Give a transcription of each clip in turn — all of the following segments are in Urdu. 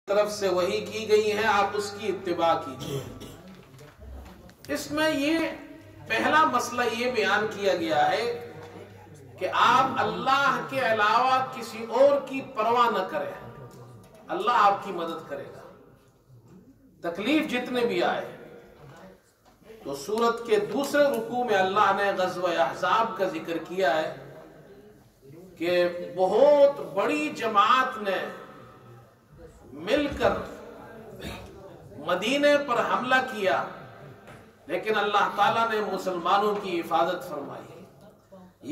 طرف سے وحی کی گئی ہیں، آپ اس کی اتباع کیجیے۔ اس میں یہ پہلا مسئلہ یہ بیان کیا گیا ہے کہ آپ اللہ کے علاوہ کسی اور کی پرواہ نہ کریں، اللہ آپ کی مدد کرے گا تکلیف جتنے بھی آئے۔ تو سورت کے دوسرے رکوع میں اللہ نے غزوہ احزاب کا ذکر کیا ہے کہ بہت بڑی جماعت نے مل کر مدینے پر حملہ کیا، لیکن اللہ تعالیٰ نے مسلمانوں کی حفاظت فرمائی۔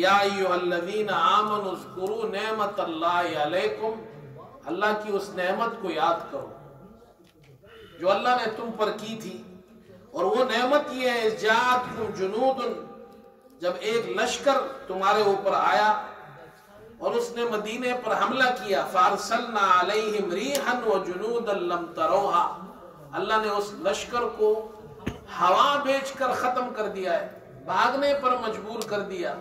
یا ایھا الذین آمنوا اذکروا نعمت اللہ علیکم، اللہ کی اس نعمت کو یاد کرو جو اللہ نے تم پر کی تھی، اور وہ نعمت یہ ہے اذ جاءتکم جنود، جب ایک لشکر تمہارے اوپر آیا اور اس نے مدینے پر حملہ کیا، فارسلنا علیہم ریحا وجنودا لم تروها، اللہ نے اس لشکر کو ہوا بھیج کر ختم کر دیا ہے، بھاگنے پر مجبور کر دیا،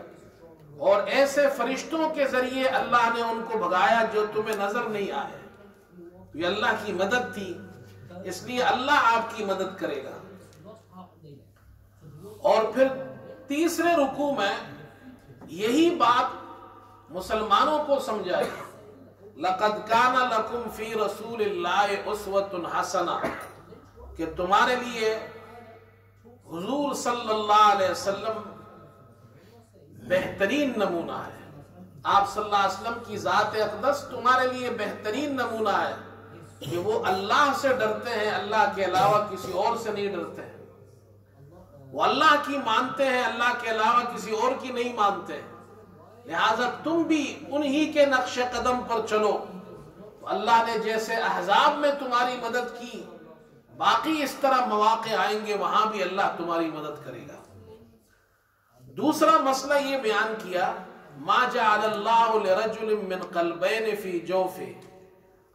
اور ایسے فرشتوں کے ذریعے اللہ نے ان کو بھگایا جو تمہیں نظر نہیں آئے۔ یہ اللہ کی مدد تھی، اس لیے اللہ آپ کی مدد کرے گا۔ اور پھر تیسرے رکوع میں یہی بات مسلمانوں کو سمجھائی، لَقَدْ كَانَ لَكُمْ فِي رَسُولِ اللَّهِ أُسْوَةٌ حَسَنَةٌ، کہ تمہارے لیے حضور صلی اللہ علیہ وسلم بہترین نمونہ ہے۔ آپ صلی اللہ علیہ وسلم کی ذات اقدس تمہارے لیے بہترین نمونہ ہے کہ وہ اللہ سے ڈرتے ہیں، اللہ کے علاوہ کسی اور سے نہیں ڈرتے ہیں، وہ اللہ کی مانتے ہیں، اللہ کے علاوہ کسی اور کی نہیں مانتے، لہٰذا تم بھی انہی کے نقش قدم پر چلو۔ تو اللہ نے جیسے احزاب میں تمہاری مدد کی، باقی اس طرح مواقع آئیں گے، وہاں بھی اللہ تمہاری مدد کرے گا۔ دوسرا مسئلہ یہ بیان کیا، ما جعل اللہ لرجل من قلبین فی جوفہ،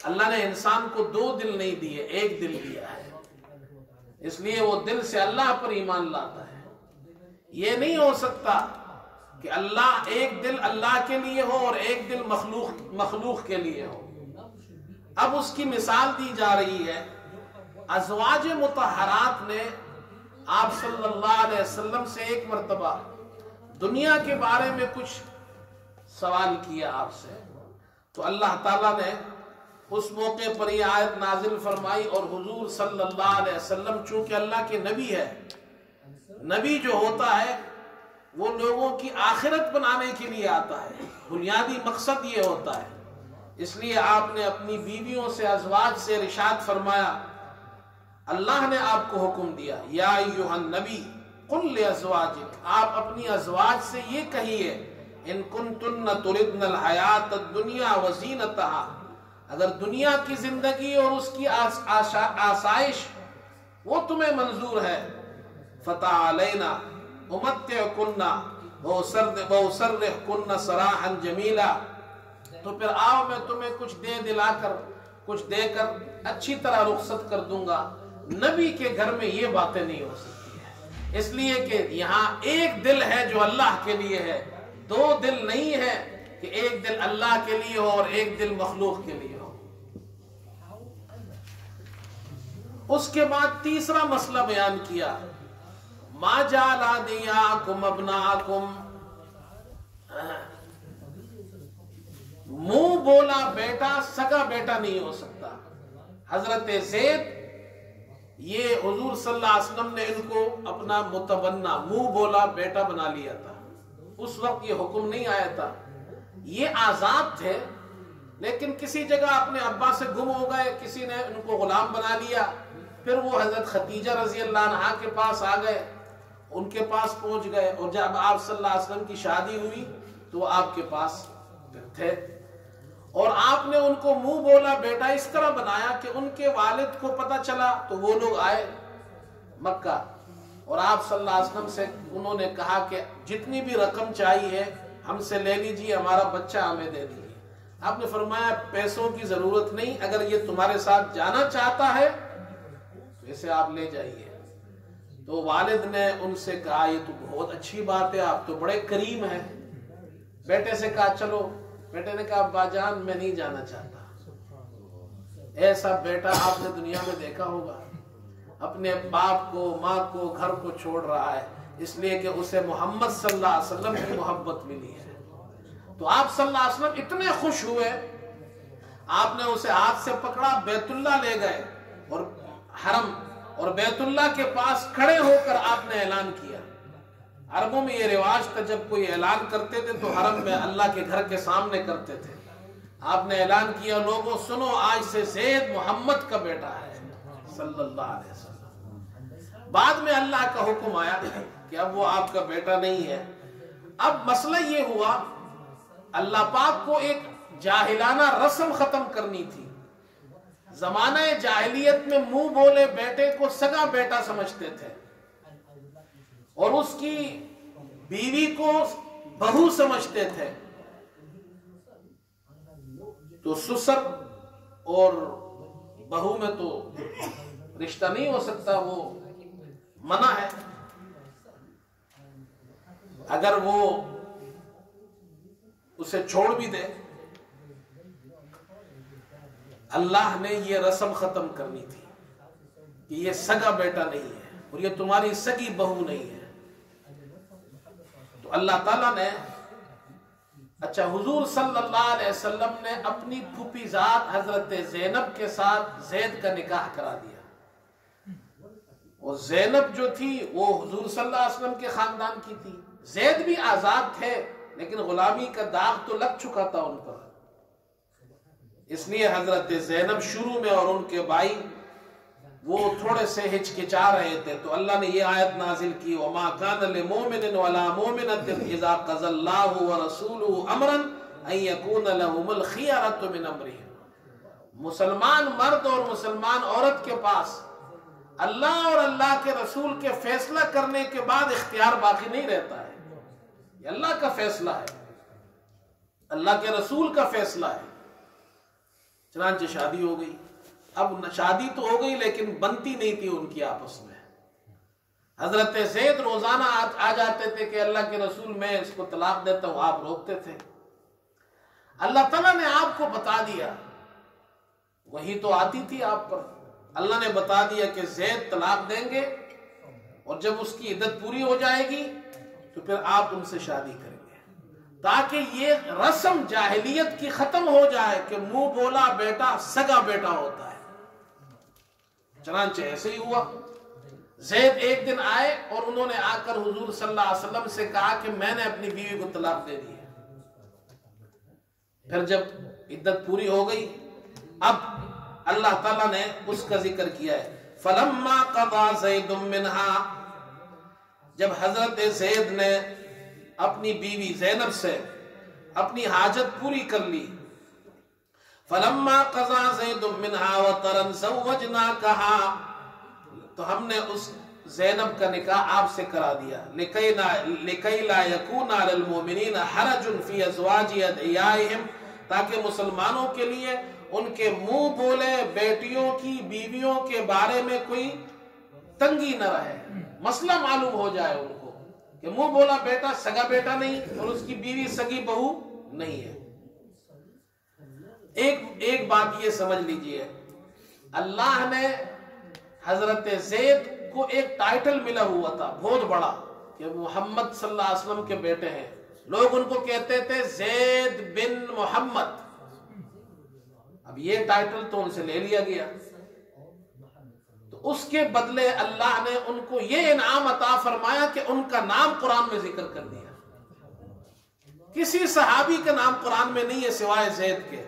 اللہ نے انسان کو دو دل نہیں دیے، ایک دل دیا ہے، اس لیے وہ دل سے اللہ پر ایمان لاتا ہے۔ یہ نہیں ہو سکتا کہ اللہ ایک دل اللہ کے لیے ہو اور ایک دل مخلوق کے لیے ہو۔ اب اس کی مثال دی جا رہی ہے، ازواج مطہرات نے آپ صلی اللہ علیہ وسلم سے ایک مرتبہ دنیا کے بارے میں کچھ سوال کیا آپ سے، تو اللہ تعالیٰ نے اس موقع پر یہ آیت نازل فرمائی، اور حضور صلی اللہ علیہ وسلم چونکہ اللہ کے نبی ہے، نبی جو ہوتا ہے وہ لوگوں کی آخرت بنانے کے لیے آتا ہے، بنیادی مقصد یہ ہوتا ہے، اس لیے آپ نے اپنی بیویوں سے، ازواج سے ارشاد فرمایا، اللہ نے آپ کو حکم دیا، یا ایھا النبی قل لازواجک، آپ اپنی ازواج سے یہ کہیے، ان کنتن تردن الحیات الدنیا وزینتها، اگر دنیا کی زندگی اور اس کی آسائش وہ تمہیں منظور ہے، فتعالینا امتعکن واسرحکن سراحا جمیلا، تو پھر آؤ میں تمہیں کچھ دے کر اچھی طرح رخصت کر دوں گا۔ نبی کے گھر میں یہ باتیں نہیں ہو سکتی ہیں، اس لیے کہ یہاں ایک دل ہے جو اللہ کے لیے ہے، دو دل نہیں ہے کہ ایک دل اللہ کے لیے ہو اور ایک دل مخلوق کے لیے ہو۔ اس کے بعد تیسرا مسئلہ بیان کیا، ما جعل ادعیاءکم ابناءکم، منہ بولا بیٹا سگا بیٹا نہیں ہو سکتا۔ حضرت زید، یہ حضور صلی اللہ علیہ وسلم نے ان کو اپنا متبنہ، منہ بولا بیٹا بنا لیا تھا، اس وقت یہ حکم نہیں آیا تھا، یہ آزاد تھے، لیکن کسی جگہ اپنے ابا سے گم ہو گئے، کسی نے ان کو غلام بنا لیا، پھر وہ حضرت خدیجہ رضی اللہ عنہا کے پاس آ گئے، ان کے پاس پہنچ گئے، اور جب آپ صلی اللہ علیہ وسلم کی شادی ہوئی تو وہ آپ کے پاس تھے، اور آپ نے ان کو منہ بولا بیٹا اس طرح بنایا کہ ان کے والد کو پتہ چلا تو وہ لوگ آئے مکہ، اور آپ صلی اللہ علیہ وسلم سے انہوں نے کہا کہ جتنی بھی رقم چاہیے ہم سے لے لیجیے، ہمارا بچہ ہمیں دے دیجیے۔ آپ نے فرمایا پیسوں کی ضرورت نہیں، اگر یہ تمہارے ساتھ جانا چاہتا ہے تو اسے آپ لے جائیے۔ تو والد نے ان سے کہا یہ تو بہت اچھی بات ہے، آپ تو بڑے کریم ہیں۔ بیٹے سے کہا چلو، بیٹے نے کہا ابا جان میں نہیں جانا چاہتا، ایسا بیٹا آپ نے دنیا میں دیکھا ہوگا؟ اپنے باپ کو ماں کو گھر کو چھوڑ رہا ہے اس لیے کہ اسے محمد صلی اللہ علیہ وسلم کی محبت ملی ہے. تو آپ صلی اللہ علیہ وسلم اتنے خوش ہوئے، آپ نے اسے ہاتھ سے پکڑا، بیت اللہ لے گئے اور حرم اور بیت اللہ کے پاس کھڑے ہو کر آپ نے اعلان کیا. عربوں میں یہ رواج تھا، جب کوئی اعلان کرتے تھے تو حرم میں اللہ کے گھر کے سامنے کرتے تھے. آپ نے اعلان کیا، لوگوں سنو، آج سے زید محمد کا بیٹا ہے صلی اللہ علیہ وسلم. بعد میں اللہ کا حکم آیا کہ اب وہ آپ کا بیٹا نہیں ہے. اب مسئلہ یہ ہوا، اللہ پاک کو ایک جاہلانہ رسم ختم کرنی تھی. زمانہ جاہلیت میں منہ بولے بیٹے کو سگا بیٹا سمجھتے تھے اور اس کی بیوی کو بہو سمجھتے تھے. تو سسر اور بہو میں تو رشتہ نہیں ہو سکتا، وہ منع ہے. اگر وہ اسے چھوڑ بھی دے، اللہ نے یہ رسم ختم کرنی تھی کہ یہ سگا بیٹا نہیں ہے اور یہ تمہاری سگی بہو نہیں ہے. تو اللہ تعالیٰ نے اچھا حضور صلی اللہ علیہ وسلم نے اپنی پھوپھی ذات حضرت زینب کے ساتھ زید کا نکاح کرا دیا. اور زینب جو تھی وہ حضور صلی اللہ علیہ وسلم کے خاندان کی تھی. زید بھی آزاد تھے لیکن غلامی کا داغ تو لگ چکا تھا ان پر، اس لیے حضرت زینب شروع میں اور ان کے بھائی وہ تھوڑے سے ہچکچا رہے تھے. تو اللہ نے یہ آیت نازل کی، وَمَا كَانَ لِمُؤْمِنٍ وَلَا مُؤْمِنَةٍ إِذَا قَضَى اللَّهُ وَرَسُولُهُ أَمْرًا أَن يَكُونَ لَهُمُ الْخِيَرَةُ مِنْ أَمْرِهِمْ. مسلمان مرد اور مسلمان عورت کے پاس اللہ اور اللہ کے رسول کے فیصلہ کرنے کے بعد اختیار باقی نہیں رہتا ہے. یہ اللہ کا فیصلہ ہے، اللہ کے رسول کا فیصلہ ہے. چنانچہ شادی ہو گئی. اب شادی تو ہو گئی لیکن بنتی نہیں تھی ان کی آپس میں. حضرت زید روزانہ آ جاتے تھے کہ اللہ کے رسول میں اس کو طلاق دیتا ہوں، آپ روکتے تھے. اللہ تعالیٰ نے آپ کو بتا دیا، وہی تو آتی تھی آپ پر، اللہ نے بتا دیا کہ زید طلاق دیں گے اور جب اس کی عدت پوری ہو جائے گی تو پھر آپ ان سے شادی کریں گے، تاکہ یہ رسم جاہلیت کی ختم ہو جائے کہ منہ بولا بیٹا سگا بیٹا ہوتا ہے. چنانچہ ایسے ہی ہوا. زید ایک دن آئے اور انہوں نے آ کر حضور صلی اللہ علیہ وسلم سے کہا کہ میں نے اپنی بیوی کو طلاق دے دی ہے. پھر جب عدت پوری ہو گئی اب اللہ تعالیٰ نے اس کا ذکر کیا ہے، فَلَمَّا قَضَى زَيْدٌ مِّنْهَا. جب حضرت زید نے اپنی بیوی زینب سے اپنی حاجت پوری کر لی، فَلَمَّا قَضَى زَيْدٌ مِّنْهَا وَطَرًا زَوَّجْنَاكَهَا. تو ہم نے اس زینب کا نکاح آپ سے کرا دیا، لِكَيْ لَا يَكُونَ عَلَى الْمُؤْمِنِينَ حَرَجٌ فِي أَزْوَاجِ أَدْعِيَائِهِمْ. تاکہ مسلمانوں کے لیے ان کے منہ بولے بیٹیوں کی بیویوں کے بارے میں کوئی تنگی نہ رہے. مسئلہ معلوم ہو جائے ان کو کہ منہ بولا بیٹا سگا بیٹا نہیں اور اس کی بیوی سگی بہو نہیں ہے. ایک بات یہ سمجھ لیجئے، اللہ نے حضرت زید کو ایک ٹائٹل ملا ہوا تھا بہت بڑا کہ محمد صلی اللہ علیہ وسلم کے بیٹے ہیں. لوگ ان کو کہتے تھے زید بن محمد. اب یہ ٹائٹل تو ان سے لے لیا گیا، تو اس کے بدلے اللہ نے ان کو یہ انعام عطا فرمایا کہ ان کا نام قرآن میں ذکر کر دیا. کسی صحابی کا نام قرآن میں نہیں ہے سوائے زید کے.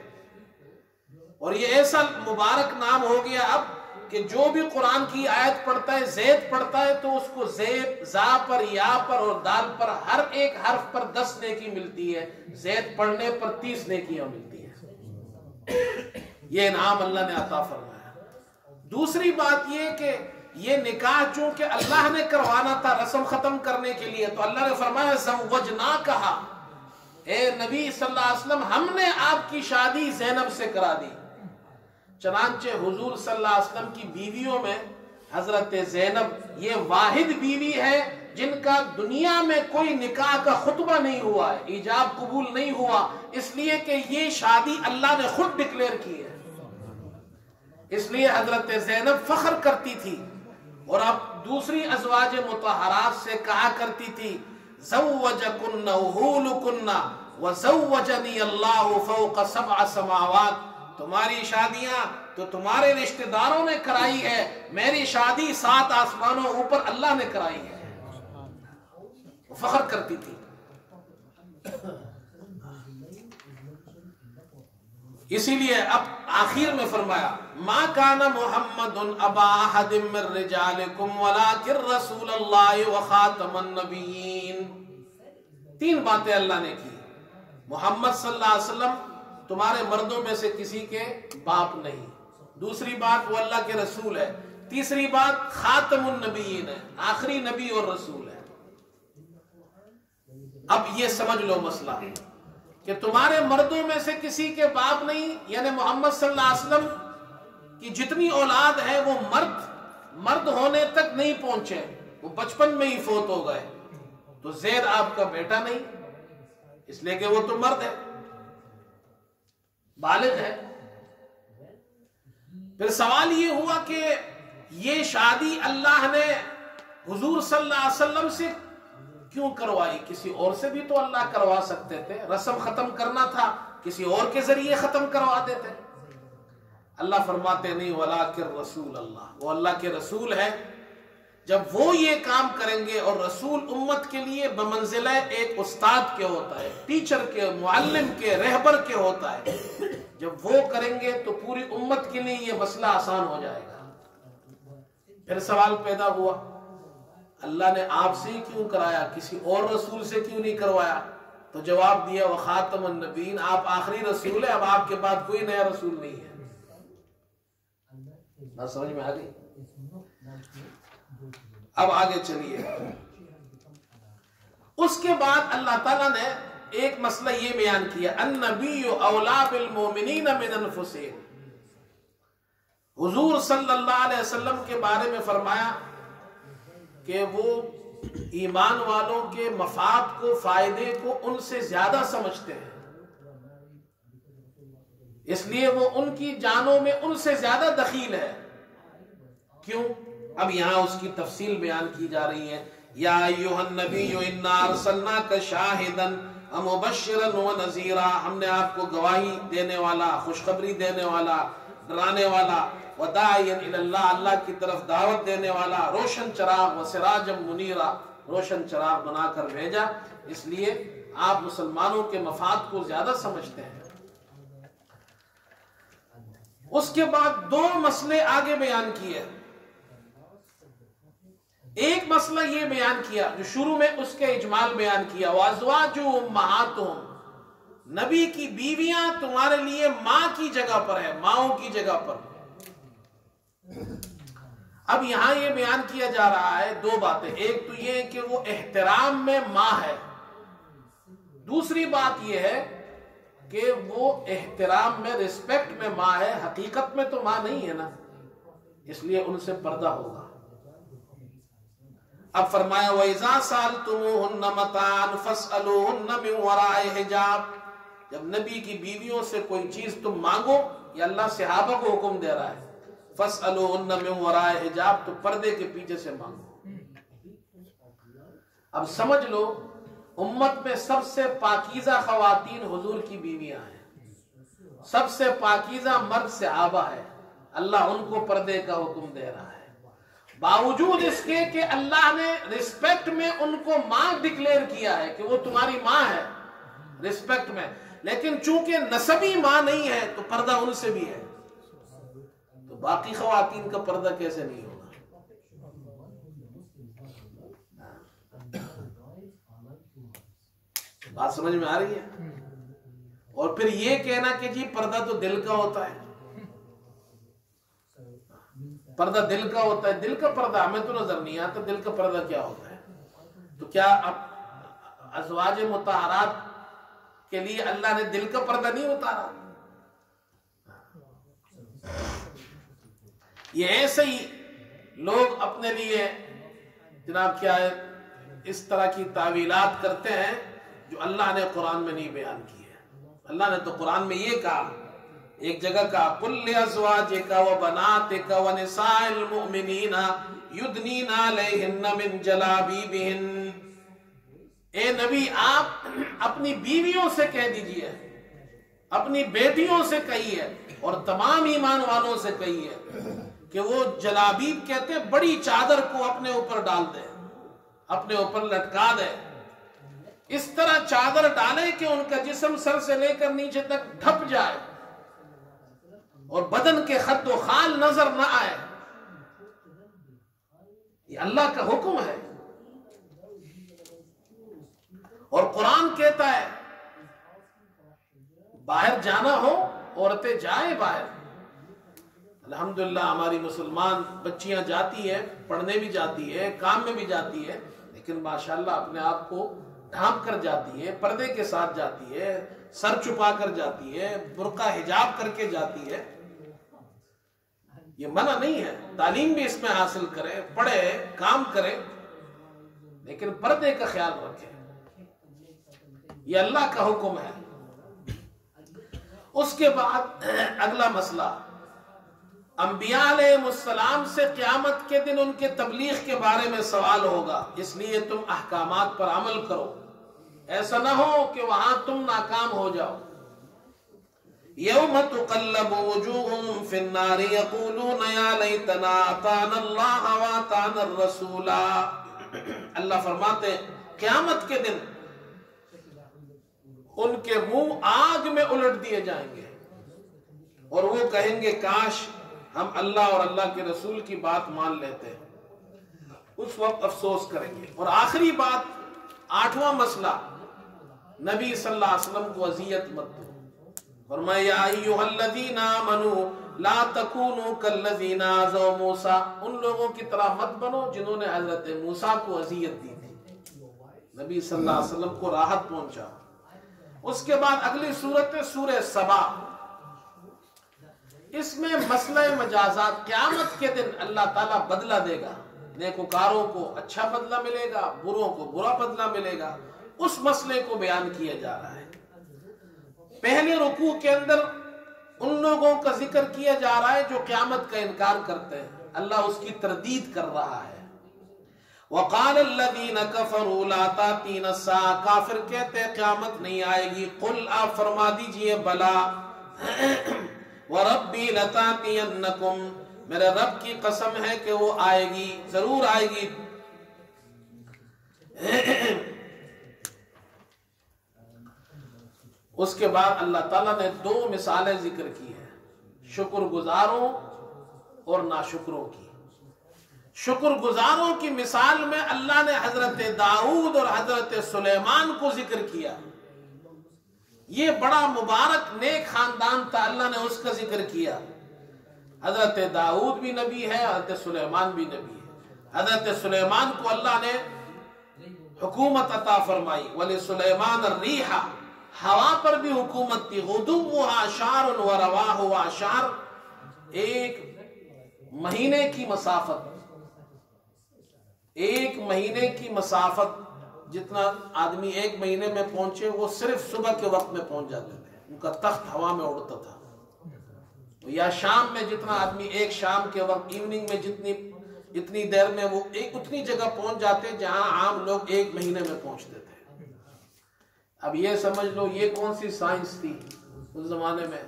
اور یہ ایسا مبارک نام ہو گیا اب کہ جو بھی قرآن کی آیت پڑھتا ہے زید پڑھتا ہے تو اس کو زید زا پر یا پر اور دال پر ہر ایک حرف پر 10 نیکی ملتی ہے، زید پڑھنے پر 30 نیکیاں ملتی ہیں. یہ انعام اللہ نے عطا فرمایا. دوسری بات یہ کہ یہ نکاح چونکہ اللہ نے کروانا تھا رسم ختم کرنے کے لیے، تو اللہ نے فرمایا زوجناکہا، اے نبی صلی اللہ علیہ وسلم ہم نے آپ کی شادی زینب سے کرا دی. چنانچہ حضور صلی اللہ علیہ وسلم کی بیویوں میں حضرت زینب یہ واحد بیوی ہے جن کا دنیا میں کوئی نکاح کا خطبہ نہیں ہوا ہے، ایجاب قبول نہیں ہوا، اس لیے کہ یہ شادی اللہ نے خود ڈکلیئر کی ہے. اس لیے حضرت زینب فخر کرتی تھی اور اب دوسری ازواج مطہرات سے کہا کرتی تھی زوجکن اہولکن وزوجنی اللہ فوق 7 سماوات، تمہاری شادیاں تو تمہارے رشتہ داروں نے کرائی ہے، میری شادی 7 آسمانوں اوپر اللہ نے کرائی ہے، وہ فخر کرتی تھی۔ اسی لیے اب آخر میں فرمایا ما کان محمد ابا احد من رجالکم ولکن رسول اللہ وخاتم النبیین۔ 3 باتیں اللہ نے کی، محمد صلی اللہ علیہ وسلم تمہارے مردوں میں سے کسی کے باپ نہیں، دوسری بات وہ اللہ کے رسول ہے، تیسری بات خاتم النبیین ہے، آخری نبی اور رسول ہے۔ اب یہ سمجھ لو مسئلہ کہ تمہارے مردوں میں سے کسی کے باپ نہیں، یعنی محمد صلی اللہ علیہ وسلم کی جتنی اولاد ہے وہ مرد ہونے تک نہیں پہنچے، وہ بچپن میں ہی فوت ہو گئے، تو زید آپ کا بیٹا نہیں، اس لیے کہ وہ تو مرد ہے، بالغ ہے۔ پھر سوال یہ ہوا کہ یہ شادی اللہ نے حضور صلی اللہ علیہ وسلم سے کیوں کروائی؟ کسی اور سے بھی تو اللہ کروا سکتے تھے، رسم ختم کرنا تھا کسی اور کے ذریعے ختم کروا دیتے۔ اللہ فرماتے نہیں ولیکن رسول اللہ، وہ اللہ کے رسول ہے، جب وہ یہ کام کریں گے، اور رسول امت کے لیے بمنزلہ ایک استاد کے ہوتا ہے، ٹیچر کے، معلم کے، رہبر کے ہوتا ہے، جب وہ کریں گے تو پوری امت کے لیے یہ مسئلہ آسان ہو جائے گا۔ پھر سوال پیدا ہوا اللہ نے آپ سے ہی کیوں کرایا، کسی اور رسول سے کیوں نہیں کروایا؟ تو جواب دیا وخاتم النبیین، آپ آخری رسول ہیں، اب آپ کے بعد کوئی نیا رسول نہیں ہے۔ بات سمجھ میں آ گئی؟ اب آگے چلیے، اس کے بعد اللہ تعالیٰ نے ایک مسئلہ یہ بیان کیا النبی اولا بالمؤمنین من انفسہم، حضور صلی اللہ علیہ وسلم کے بارے میں فرمایا کہ وہ ایمان والوں کے مفاد کو، فائدے کو ان سے زیادہ سمجھتے ہیں، اس لیے وہ ان کی جانوں میں ان سے زیادہ دخیل ہے۔ کیوں؟ اب یہاں اس کی تفصیل بیان کی جا رہی ہے۔ یا ایھا النبی انا ارسلناک شاہدا ومبشرا ونذیرا، ہم نے آپ کو گواہی دینے والا، خوشخبری دینے والا، ڈرانے والا، وداعیا الی اللہ، اللہ کی طرف دعوت دینے والا، روشن چراغ، وسراجا منیرا، روشن چراغ بنا کر بھیجا، اس لیے آپ مسلمانوں کے مفاد کو زیادہ سمجھتے ہیں۔ اس کے بعد 2 مسئلے آگے بیان کیے۔ ایک مسئلہ یہ بیان کیا جو شروع میں اس کے اجمال بیان کیا، وَأَزْوَاجُ أُمَّهَاتُهُمْ، نبی کی بیویاں تمہارے لیے ماں کی جگہ پر ہے، ماؤں کی جگہ پر۔ اب یہاں یہ بیان کیا جا رہا ہے 2 باتیں، ایک تو یہ کہ وہ احترام میں ماں ہے، دوسری بات یہ ہے کہ وہ احترام میں، رسپیکٹ میں ماں ہے، حقیقت میں تو ماں نہیں ہے نا، اس لیے ان سے پردہ ہوگا۔ اب فرمایا وَإِذَا سَأَلْتُمُوهُنَّ مَتَاعًا فَاسْأَلُوهُنَّ مِنْ وَرَاءِ حِجَابٍ، جب نبی کی بیویوں سے کوئی چیز تم مانگو، یا اللہ صحابہ کو حکم دے رہا ہے، فَاسْأَلُوهُنَّ مِنْ وَرَاءِ حِجَابٍ، تو پردے کے پیچھے سے مانگو۔ اب سمجھ لو امت میں سب سے پاکیزہ خواتین حضور کی بیویاں ہیں، سب سے پاکیزہ مرد صحابہ ہے، اللہ ان کو پردے کا حکم دے رہا ہے، باوجود اس کے کہ اللہ نے رسپیکٹ میں ان کو ماں ڈکلیئر کیا ہے کہ وہ تمہاری ماں ہے، رسپیکٹ میں، لیکن چونکہ نسبی ماں نہیں ہے تو پردہ ان سے بھی ہے، تو باقی خواتین کا پردہ کیسے نہیں ہوگا؟ بات سمجھ میں آ رہی ہے؟ اور پھر یہ کہنا کہ جی پردہ تو دل کا ہوتا ہے، پردہ دل کا ہوتا ہے، دل کا پردہ ہمیں تو نظر نہیں آتا، دل کا پردہ کیا ہوتا ہے؟ تو کیا اب ازواج مطہرات کے لیے اللہ نے دل کا پردہ نہیں اتارا؟ یہ ایسے ہی لوگ اپنے لیے جناب کیا ہے اس طرح کی تعویلات کرتے ہیں جو اللہ نے قرآن میں نہیں بیان کی ہے۔ اللہ نے تو قرآن میں یہ کہا ایک جگہ کہا قل لازواجک وبناتک ونساء المؤمنین یدنین علیہن من جلابیبہن، اے نبی آپ اپنی بیویوں سے کہہ دیجئے، اپنی بیٹیوں سے کہیے اور تمام ایمان والوں سے کہیے کہ وہ جلابیب کہتے ہیں بڑی چادر کو اپنے اوپر ڈال دے، اپنے اوپر لٹکا دے، اس طرح چادر ڈالے کہ ان کا جسم سر سے لے کر نیچے تک ڈھپ جائے اور بدن کے خد و خال نظر نہ آئے۔ یہ اللہ کا حکم ہے، اور قرآن کہتا ہے باہر جانا ہو عورتیں جائیں باہر۔ الحمدللہ ہماری مسلمان بچیاں جاتی ہے، پڑھنے بھی جاتی ہے، کام میں بھی جاتی ہے، لیکن ماشاءاللہ اپنے آپ کو ڈھانپ کر جاتی ہے، پردے کے ساتھ جاتی ہے، سر چھپا کر جاتی ہے، برقع حجاب کر کے جاتی ہے۔ یہ منع نہیں ہے، تعلیم بھی اس میں حاصل کرے، پڑھے، کام کرے، لیکن پردے کا خیال رکھے، یہ اللہ کا حکم ہے۔ اس کے بعد اگلا مسئلہ، انبیاء علیہ السلام سے قیامت کے دن ان کے تبلیغ کے بارے میں سوال ہوگا، اس لیے تم احکامات پر عمل کرو، ایسا نہ ہو کہ وہاں تم ناکام ہو جاؤ۔ یوم تقلب وجوہہم فی النار یقولون یا لیتنا اطعنا اللہ واطعنا الرسول، اللہ فرماتے ہیں قیامت کے دن ان کے منہ آگ میں الٹ دیے جائیں گے اور وہ کہیں گے کاش ہم اللہ اور اللہ کے رسول کی بات مان لیتے ہیں، اس وقت افسوس کریں گے۔ اور آخری بات، 8واں مسئلہ، نبی صلی اللہ علیہ وسلم کو اذیت مت دو، فرمایا یا ایھا الذین آمنوا لا تکونوا کالذین آذوا موسیٰ، ان لوگوں کی طرح مت بنو جنہوں نے حضرت موسیٰ کو اذیت دی تھی، نبی صلی اللہ علیہ وسلم کو راحت پہنچا۔ اس کے بعد اگلی سورت ہے سورہ سبا، اس میں مسئلہ مجازات، قیامت کے دن اللہ تعالیٰ بدلہ دے گا، نیکوکاروں کو اچھا بدلہ ملے گا، بروں کو برا بدلہ ملے گا، اس مسئلے کو بیان کیا جا رہا ہے۔ پہلے رکوع کے اندر ان لوگوں کا ذکر کیا جا رہا ہے جو قیامت کا انکار کرتے ہیں، اللہ اس کی تردید کر رہا ہے۔ وَقَالَ الَّذِينَ كَفَرُوا لَا تَأْتِينَا السَّاعَةُ، کافر کہتے ہیں قیامت نہیں آئے گی، قل آپ فرما دیجئے بلا وَرَبِّي لَتَأْتِيَنَّكُمْ، میرے رب کی قسم ہے کہ وہ آئے گی، ضرور آئے گی۔ اس کے بعد اللہ تعالیٰ نے 2 مثالیں ذکر کی ہیں، شکر گزاروں اور ناشکروں کی۔ شکر گزاروں کی مثال میں اللہ نے حضرت داؤد اور حضرت سلیمان کو ذکر کیا، یہ بڑا مبارک نیک خاندان تھا، اللہ نے اس کا ذکر کیا۔ حضرت داؤد بھی نبی ہے، حضرت سلیمان بھی نبی ہے۔ حضرت سلیمان کو اللہ نے حکومت عطا فرمائی، وَلِسُلَيْمَانَ الرِّيحَ، ہوا پر بھی حکومت تھی، غُدُوُّهَا شَهْرٌ وَرَوَاحُهَا شَهْرٌ، ایک مہینے کی مسافت، ایک مہینے کی مسافت جتنا آدمی ایک مہینے میں پہنچے وہ صرف صبح کے وقت میں پہنچ جاتے تھے، ان کا تخت ہوا میں اڑتا تھا۔ یا شام میں جتنا آدمی ایک شام کے وقت ایوننگ میں اتنی دیر میں وہ ایک اتنی جگہ پہنچ جاتے جہاں عام لوگ ایک مہینے میں پہنچتے تھے۔ اب یہ سمجھ لو یہ کون سی سائنس تھی اس زمانے میں،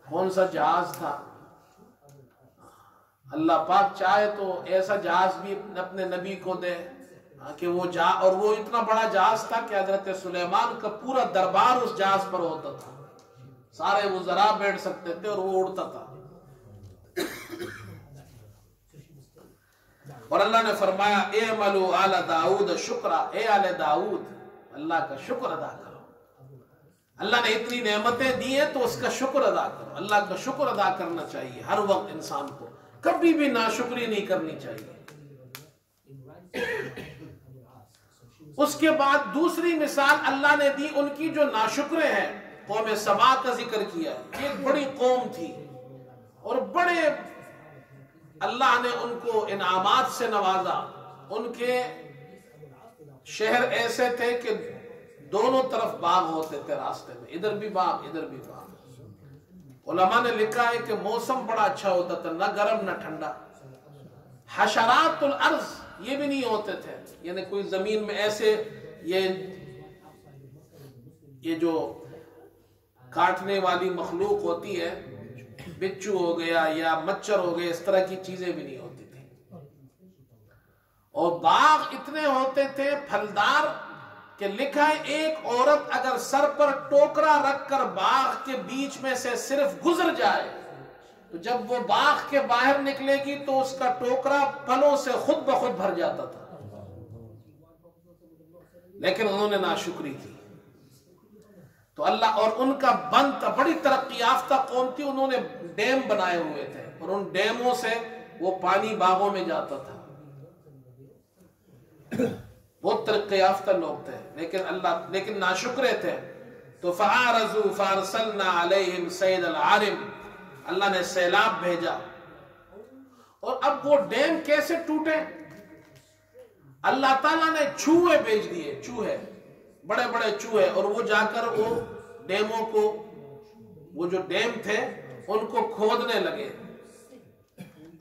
کون سا جہاز تھا۔ اللہ پاک چاہے تو ایسا جہاز بھی اپنے نبی کو دے کہ وہ اور وہ اتنا بڑا جہاز تھا کہ حضرت سلیمان کا پورا دربار اس جہاز پر ہوتا تھا، سارے وزراء بیٹھ سکتے تھے اور وہ اڑتا تھا۔ اور اللہ نے فرمایا اعملوا آل داؤد شکرا، اے آل داؤد اللہ کا شکر ادا کرو، اللہ نے اتنی نعمتیں دی ہیں تو اس کا شکر ادا کرو، اللہ کا شکر ادا کرنا چاہیے ہر وقت انسان کو، کبھی بھی ناشکری نہیں کرنی چاہیے۔ اس کے بعد دوسری مثال اللہ نے دی ان کی جو ناشکرے ہیں، قوم سبا کا ذکر کیا، یہ ایک بڑی قوم تھی اور بڑے اللہ نے ان کو انعامات سے نوازا، ان کے شہر ایسے تھے کہ دونوں طرف باغ ہوتے تھے راستے میں، ادھر بھی باغ ادھر بھی باغ، علماء نے لکھا ہے کہ موسم بڑا اچھا ہوتا تھا، نہ گرم نہ ٹھنڈا. حشرات الارض یہ بھی نہیں ہوتے تھے، یعنی کوئی زمین میں ایسے یہ جو کاٹنے والی مخلوق ہوتی ہے، بچو ہو گیا یا مچھر ہو گئے، اس طرح کی چیزیں بھی نہیں ہوتی تھی. اور باغ اتنے ہوتے تھے پھلدار کہ لکھا ہے ایک عورت اگر سر پر ٹوکرا رکھ کر باغ کے بیچ میں سے صرف گزر جائے تو جب وہ باغ کے باہر نکلے گی تو اس کا ٹوکرا پھلوں سے خود بخود بھر جاتا تھا. لیکن انہوں نے ناشکری کی تو اللہ، اور ان کا بند تھا، بڑی ترقی یافتہ قوم تھی، انہوں نے ڈیم بنائے ہوئے تھے اور ان ڈیموں سے وہ پانی باغوں میں جاتا تھا. بہت ترقی یافتہ لوگ تھے لیکن ناشکرے تھے. تو فَعَارَضُوا فَأَرْسَلْنَا عَلَيْهِمْ سَيْلَ الْعَارِمِ، اللہ نے سیلاب بھیجا. اور اب وہ ڈیم کیسے ٹوٹے؟ اللہ تعالیٰ نے چوہے بھیج دیے، چوہے، بڑے بڑے چوہے، اور وہ جا کر وہ ڈیموں کو، وہ جو ڈیم تھے ان کو کھودنے لگے.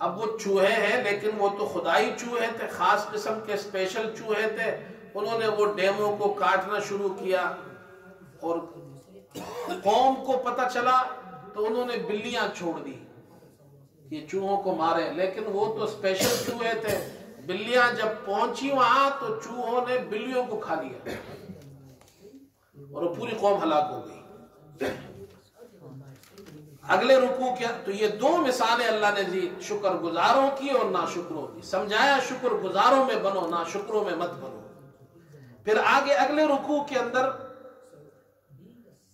اب وہ چوہے ہیں لیکن وہ تو خدائی چوہے تھے، خاص قسم کے اسپیشل چوہے تھے. انہوں نے وہ ڈیموں کو کاٹنا شروع کیا اور قوم کو پتہ چلا تو انہوں نے بلیاں چھوڑ دی کہ چوہوں کو مارے، لیکن وہ تو اسپیشل چوہے تھے. بلیاں جب پہنچی وہاں تو چوہوں نے بلیوں کو کھا لیا اور وہ پوری قوم ہلاک ہو گئی. اگلے رکوع کیا؟ تو یہ دو مثالیں اللہ نے دی، شکر گزاروں کی اور ناشکروں کی. سمجھایا شکر گزاروں میں بنو، ناشکروں میں مت بنو. پھر آگے اگلے رکوع کے اندر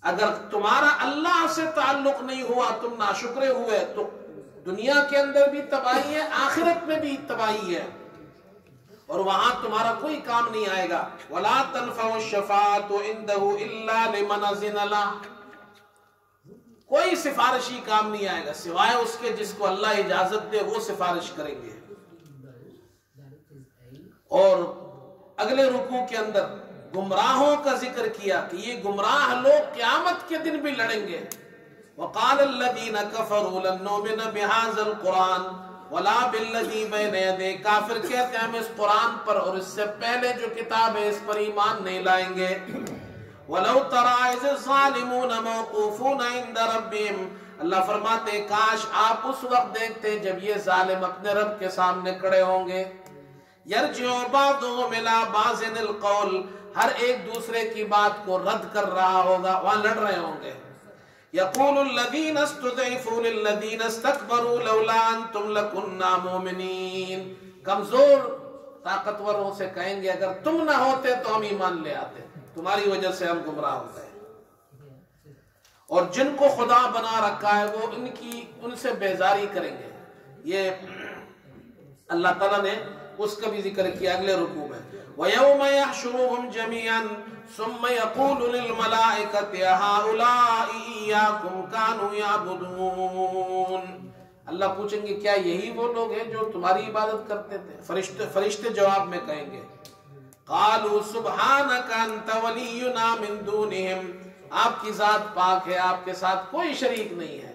اگر تمہارا اللہ سے تعلق نہیں ہوا، تم ناشکرے ہوئے، تو دنیا کے اندر بھی تباہی ہے، آخرت میں بھی تباہی ہے، اور وہاں تمہارا کوئی کام نہیں آئے گا. وَلَا تَنْفَعُ الشَّفَاعَةُ عِنْدَهُ إِلَّا لِمَنْ أَذِنَ لَهُ، کوئی سفارشی کام نہیں آئے گا سوائے اس کے جس کو اللہ اجازت دے، وہ سفارش کریں گے. اور اگلے رکوع کے اندر گمراہوں کا ذکر کیا کہ یہ گمراہ لوگ قیامت کے دن بھی لڑیں گے. وَقَالَ الَّذِينَ كَفَرُوا لَن نُّؤْمِنَ بِهَٰذَا الْقُرْآنِ وَلَا بِالَّذِي بَيْنَ يَدَيْهِ، کافر کہتے ہیں ہم اس قرآن پر اور اس سے پہلے جو کتاب ہے اس پر ایمان نہیں لائیں گے. وَلَوْ تَرَىٰ إِذِ الظَّالِمُونَ مَوْقُوفُونَ عِندَ رَبِّهِمْ، اللہ فرماتے کاش آپ اس وقت دیکھتے جب یہ ظالم اپنے رب کے سامنے کھڑے ہوں گے. يَرْجِعُ بَعْضُهُمْ إِلَىٰ بَعْضٍ الْقَوْلِ، ہر ایک دوسرے کی بات کو رد کر رہا ہوگا، وہاں لڑ رہے ہوں گے. يَقُولُ الَّذِينَ اسْتُضْعِفُوا لِلَّذِينَ اسْتَكْبَرُوا لَوْلَا أَنْتُمْ لَكُنَّا مُؤْمِنِينَ، کمزور طاقتوروں سے کہیں گے اگر تم نہ ہوتے تو ہم ایمان لے آتے، تمہاری وجہ سے ہم گمراہ ہو گئے. اور جن کو خدا بنا رکھا ہے وہ ان سے بیزاری کریں گے. یہ اللہ تعالیٰ نے اس کا بھی ذکر کیا اگلے رکوع میں. وَيَوْمَ يَحْشُرُهُمْ جَمِيعًا ثُمَّ يَقُولُ لِلْمَلَائِكَةِ أَهَٰؤُلَاءِ إِيَّاكُمْ كَانُوا يَعْبُدُونَ، اللہ پوچھیں گے کیا یہی وہ لوگ ہیں جو تمہاری عبادت کرتے تھے؟ فرشتے جواب میں کہیں گے قَالُوا سُبْحَانَكَ أَنْتَ وَلِيُّنَا مِن دُونِهِمْ، آپ کی ذات پاک ہے، آپ کے ساتھ کوئی شریک نہیں ہے.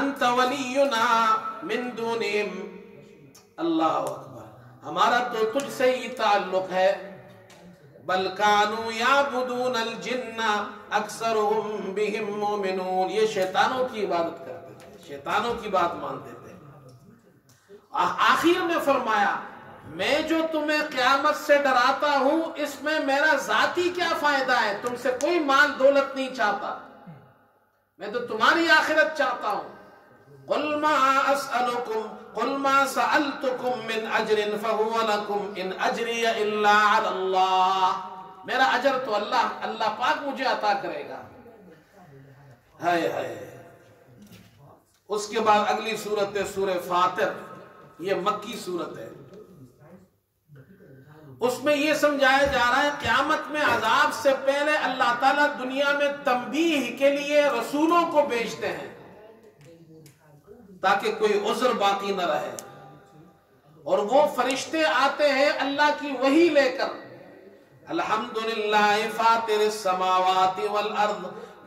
أَنْتَ وَلِيُّنَا مِن دُونِهِمْ، اللہ اکبر، ہمارا تو تجھ سے ہی تعلق ہے. بل كانوا يعبدون الجن اکثرهم بهم مؤمنون، یہ شیطانوں کی عبادت کرتے تھے، شیطانوں کی بات مانتے تھے. آخر میں فرمایا میں جو تمہیں قیامت سے ڈراتا ہوں اس میں میرا ذاتی کیا فائدہ ہے؟ تم سے کوئی مال دولت نہیں چاہتا، میں تو تمہاری آخرت چاہتا ہوں. قل ما سألتكم من اجر فهو لكم ان اجری الا علی اللہ، میرا اجر تو اللہ پاک مجھے عطا کرے گا. ہائے ہائے. اس کے بعد اگلی صورت ہے سورہ فاطر، یہ مکی صورت ہے. اس میں یہ سمجھایا جا رہا ہے قیامت میں عذاب سے پہلے اللہ تعالیٰ دنیا میں تنبیہ کے لیے رسولوں کو بھیجتے ہیں تاکہ کوئی عذر باقی نہ رہے. اور وہ فرشتے آتے ہیں اللہ کی وحی لے کر. الحمدللہ فاطر السماوات والارض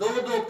2-2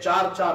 4-4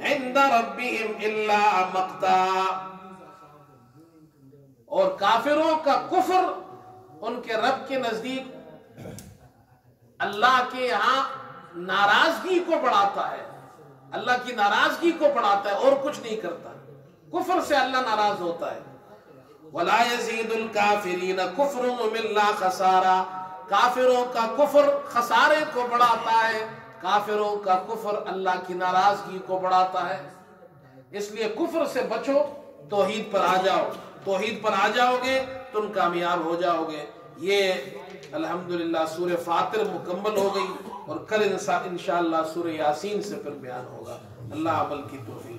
عند ربهم الا مقتا، اور کافروں کا کفر ان کے رب کے نزدیک اللہ کے یہاں ناراضگی کو بڑھاتا ہے، اللہ کی ناراضگی کو بڑھاتا ہے اور کچھ نہیں کرتا۔ کفر سے اللہ ناراض ہوتا ہے۔ وَلَا يَزِيدُ الْكَافِرِينَ كُفْرُهُمْ إِلَّا خَسَارًا، کافروں کا کفر خسارے کو بڑھاتا ہے، کافروں کا کفر اللہ کی ناراضگی کو بڑھاتا ہے۔ اس لیے کفر سے بچو، توحید پر آ جاؤ، توحید پر آ جاؤ گے تم کامیاب ہو جاؤ گے۔ یہ الحمدللہ سورہ فاطر مکمل ہو گئی، اور کل انشاءاللہ سورہ یاسین سے پھر بیان ہوگا۔ اللہ عمل کی توفیق